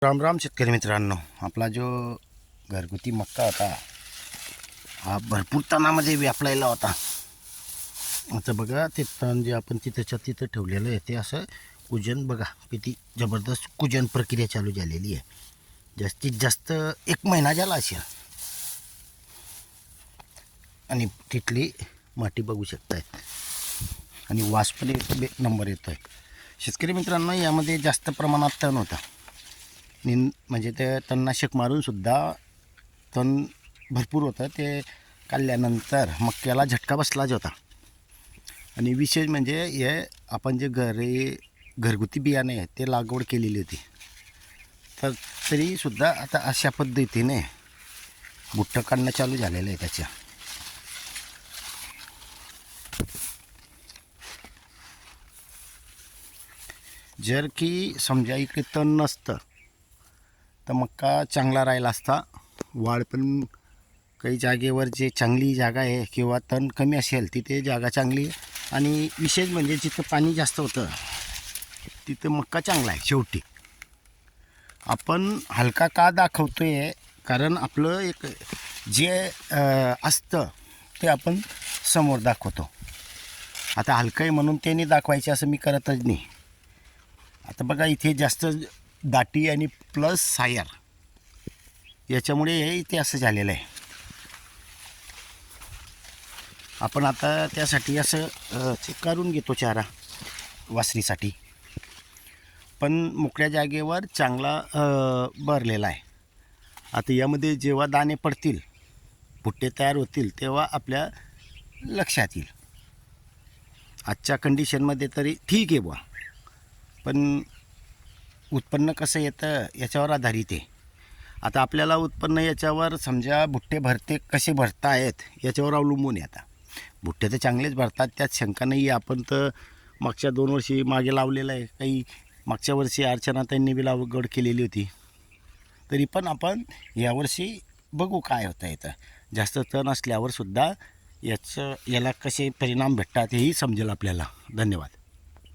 राम राम शेतकरी मित्रांनो, आपला जो घरगुती मक्का होता हा भरपूर तणामध्ये व्यापलेला होता. आता बघा ते तण जे आपण तिथंच्या तिथं ठेवलेलं आहे ते असं कुजन बघा किती जबरदस्त कुजन प्रक्रिया चालू झालेली आहे. जास्तीत जास्त 1 महिना झाला असेल आणि तिथली माती बघू शकतायत आणि वास पण एक नंबर येतोय. शेतकरी मित्रांनो, यामध्ये जास्त प्रमाणात तण होता. म्हणजे ते तणनाशक मारूनसुद्धा तण भरपूर होतं. ते काढल्यानंतर मक्याला झटका बसलाच होता. आणि विशेष म्हणजे हे आपण जे घरगुती बियाणे आहे ते लागवड केलेली होती, तर तरीसुद्धा आता अशा पद्धतीने बुट्टं काढणं चालू झालेलं आहे त्याच्या. जर की समजा इकडे तण नसतं तर मक्का चांगला राहिला असता. वाढ पण काही जागेवर जे चांगली जागा आहे किंवा तण कमी असेल तिथे जागा चांगली, आणि विशेष म्हणजे जिथं पाणी जास्त होतं तिथं मक्का चांगला आहे. शेवटी आपण हलका का दाखवतोय, कारण आपलं एक जे असतं ते आपण समोर दाखवतो. आता हलकं आहे म्हणून ते नाही दाखवायचे असं मी करतच नाही. आता बघा इथे जास्त दाटी आणि प्लस सायर याच्यामुळे इथे असं झालेलं आहे. आपण आता त्यासाठी असं चेक करून घेतो चारा वासरीसाठी, पण मोकळ्या जागेवर चांगला भरलेला आहे. आता यामध्ये जेव्हा दाणे पडतील, भुट्टे तयार होतील, तेव्हा आपल्या लक्षात येईल. आजच्या कंडिशनमध्ये तरी ठीक आहे बुवा, पण उत्पन्न कसं येतं याच्यावर आधारित आहे. आता आपल्याला उत्पन्न याच्यावर समजा भुट्टे भरते कसे भरता आहेत याच्यावर अवलंबून आहे. आता भुट्टे तर चांगलेच भरतात, त्यात शंका नाही आहे. आपण तर मागच्या 2 वर्षी मागे लावलेलं आहे. काही मागच्या वर्षी अर्चनाताईंनी बी लागवड केलेली होती. तरी पण आपण यावर्षी बघू काय होतं. येतं जास्त तण असल्यावर सुद्धा याला कसे परिणाम भेटतात हेही समजेल आपल्याला. धन्यवाद.